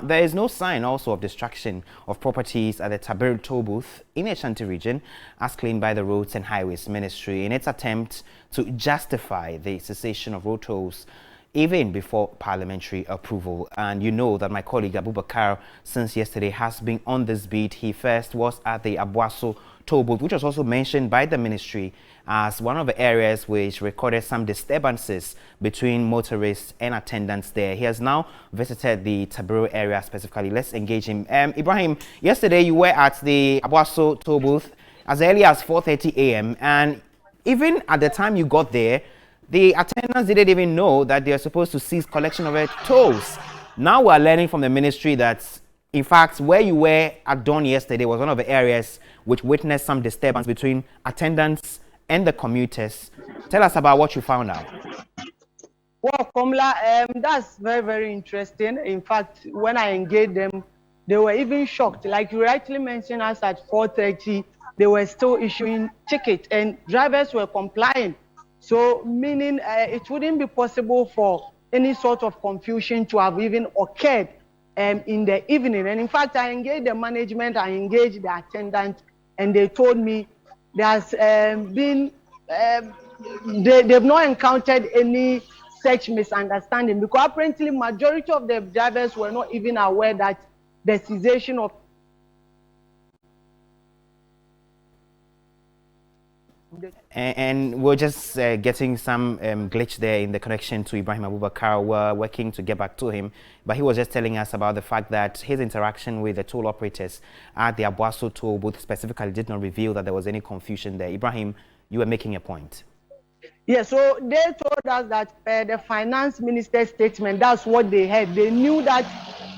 There is no sign also of destruction of properties at the Tabere TollBooth in the Ashanti region, as claimed by the Roads and Highways Ministry in its attempt to justify the cessation of road tolls even before parliamentary approval. And you know that my colleague Abubakar, since yesterday, has been on this beat. He first was at the Aboaso TollBooth, which was also mentioned by the ministry as one of the areas which recorded some disturbances between motorists and attendants there. He has now visited the Tabere area specifically. Let's engage him. Ibrahim, yesterday you were at the Aboaso TollBooth as early as 4:30 a.m. and even at the time you got there, the attendants didn't even know that they are supposed to cease collection of their tolls. Now we are learning from the ministry that, in fact, where you were at dawn yesterday was one of the areas which witnessed some disturbance between attendants and the commuters. Tell us about what you found out. Well, Komla, that's very, very interesting. In fact, when I engaged them, they were even shocked. Like you rightly mentioned, us at 4:30, they were still issuing tickets and drivers were complying. So, meaning it wouldn't be possible for any sort of confusion to have even occurred in the evening. And in fact, I engaged the management, I engaged the attendant, and they told me there's been, they've not encountered any such misunderstanding, because apparently majority of the drivers were not even aware that the cessation of and we're just getting some glitch there in the connection to Ibrahim Abubakar. We're working to get back to him, but he was just telling us about the fact that his interaction with the toll operators at the Aboaso TollBooth specifically did not reveal that there was any confusion there. Ibrahim, you were making a point. Yeah, so they told us that the finance minister's statement, that's what they had. They knew that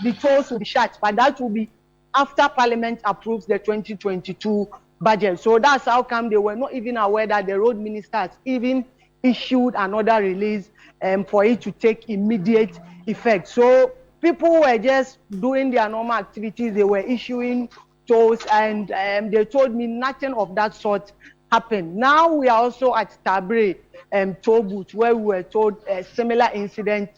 the tolls would be shut, but that will be after Parliament approves the 2022 budget. So that's how come they were not even aware that the road minister has even issued another release for it to take immediate effect. So people were just doing their normal activities. They were issuing tolls, and they told me nothing of that sort happened. Now we are also at Tabere TollBooth, where we were told a similar incident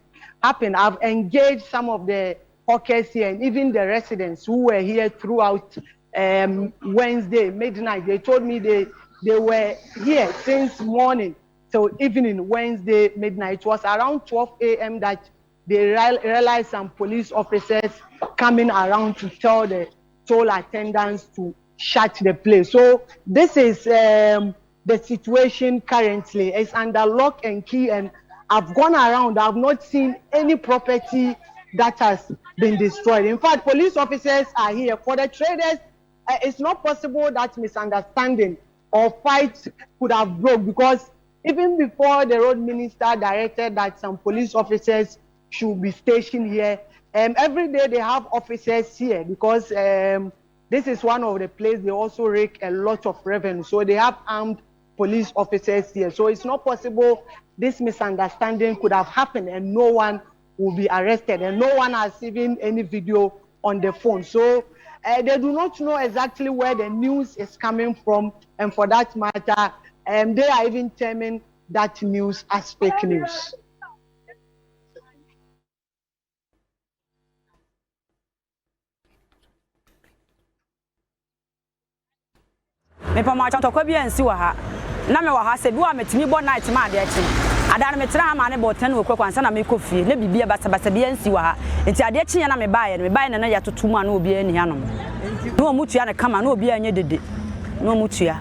happened. I've engaged some of the hawkers here and even the residents who were here throughout Wednesday midnight. They told me they were here since morning till evening Wednesday midnight. It was around 12 a.m. that they realized some police officers coming around to tell the toll attendants to shut the place. So this is the situation currently. It's under lock and key, and I've gone around. I've not seen any property that has been destroyed. In fact, police officers are here. For the traders, it's not possible that misunderstanding or fight could have broke, because even before the road minister directed that some police officers should be stationed here, every day they have officers here, because this is one of the places they also rake a lot of revenue. So they have armed police officers here. So it's not possible this misunderstanding could have happened and no one will be arrested, and no one has even any video on the phone. So they do not know exactly where the news is coming from, and for that matter, they are even terming that news as fake news. Me pa ma chantokwa bi ansi wa ha na me wa ha se bi wa metimi bo night ma de achi adana me tira ma ne bo 10 wo kwakwansa na me kofie na bibia basa bi ansi wa ha enti ade achi ya na me baaye na ya totu ma na obi ani hanom no mutua ne kama na obi anya dede no mutua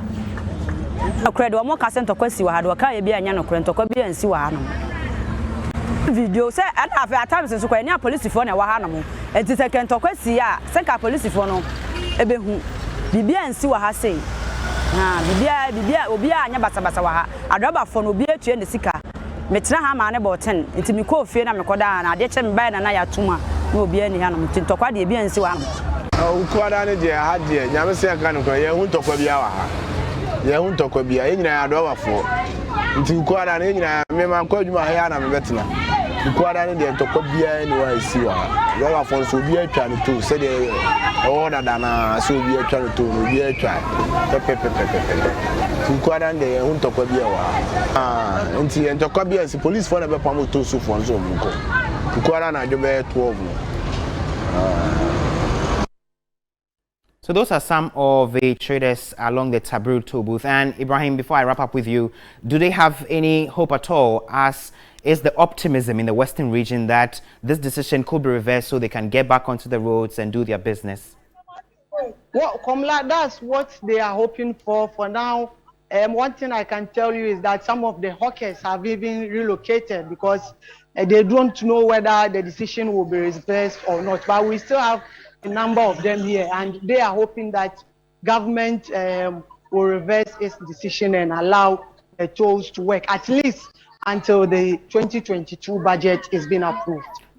akure de mo ka se ntokwa si wa ha de ka ye bi anya no kure ntokwa bi ansi wa ha no video se ada afa time se so kwa ni a police fo na wa ha no enti se ke ntokwa si ya se ka police fo no ebehu bibia ansi wa ha sei bibia obi anya basa wa ha adoba fo no obi atue ne sika metira ha ma ne bo 10 nti me ko fie na me koda na ade che me bai na ya tuma na obi ani ha no ntintokwa de bi ansi wa no ukwada ne je ha je nyame se aka no ko ye hu ntokwa bia wa ha ye hu ntokwa bia ye nyina adoba fo nti ukwada ne nyina me man kwa adwuma ha ya na me betina ukwada ne de ntokwa bia ni wa isi wa adoba fo so obi atwa ne to se de order dana so obi atwa ne to obi atwa pepe ukwada ne hu ntokwa bia wa nti ntokwa bia si police fo na be pam to so fo nzo mu ko ukwada na adwo be 12 So those are some of the traders along the Tabere toll booth. And Ibrahim, before I wrap up with you, do they have any hope at all, as is the optimism in the Western region that this decision could be reversed so they can get back onto the roads and do their business? Well, Komla, that's what they are hoping for now. One thing I can tell you is that some of the hawkers have even relocated because they don't know whether the decision will be reversed or not. But we still have a number of them here, and they are hoping that government will reverse its decision and allow the tolls to work at least until the 2022 budget is being approved.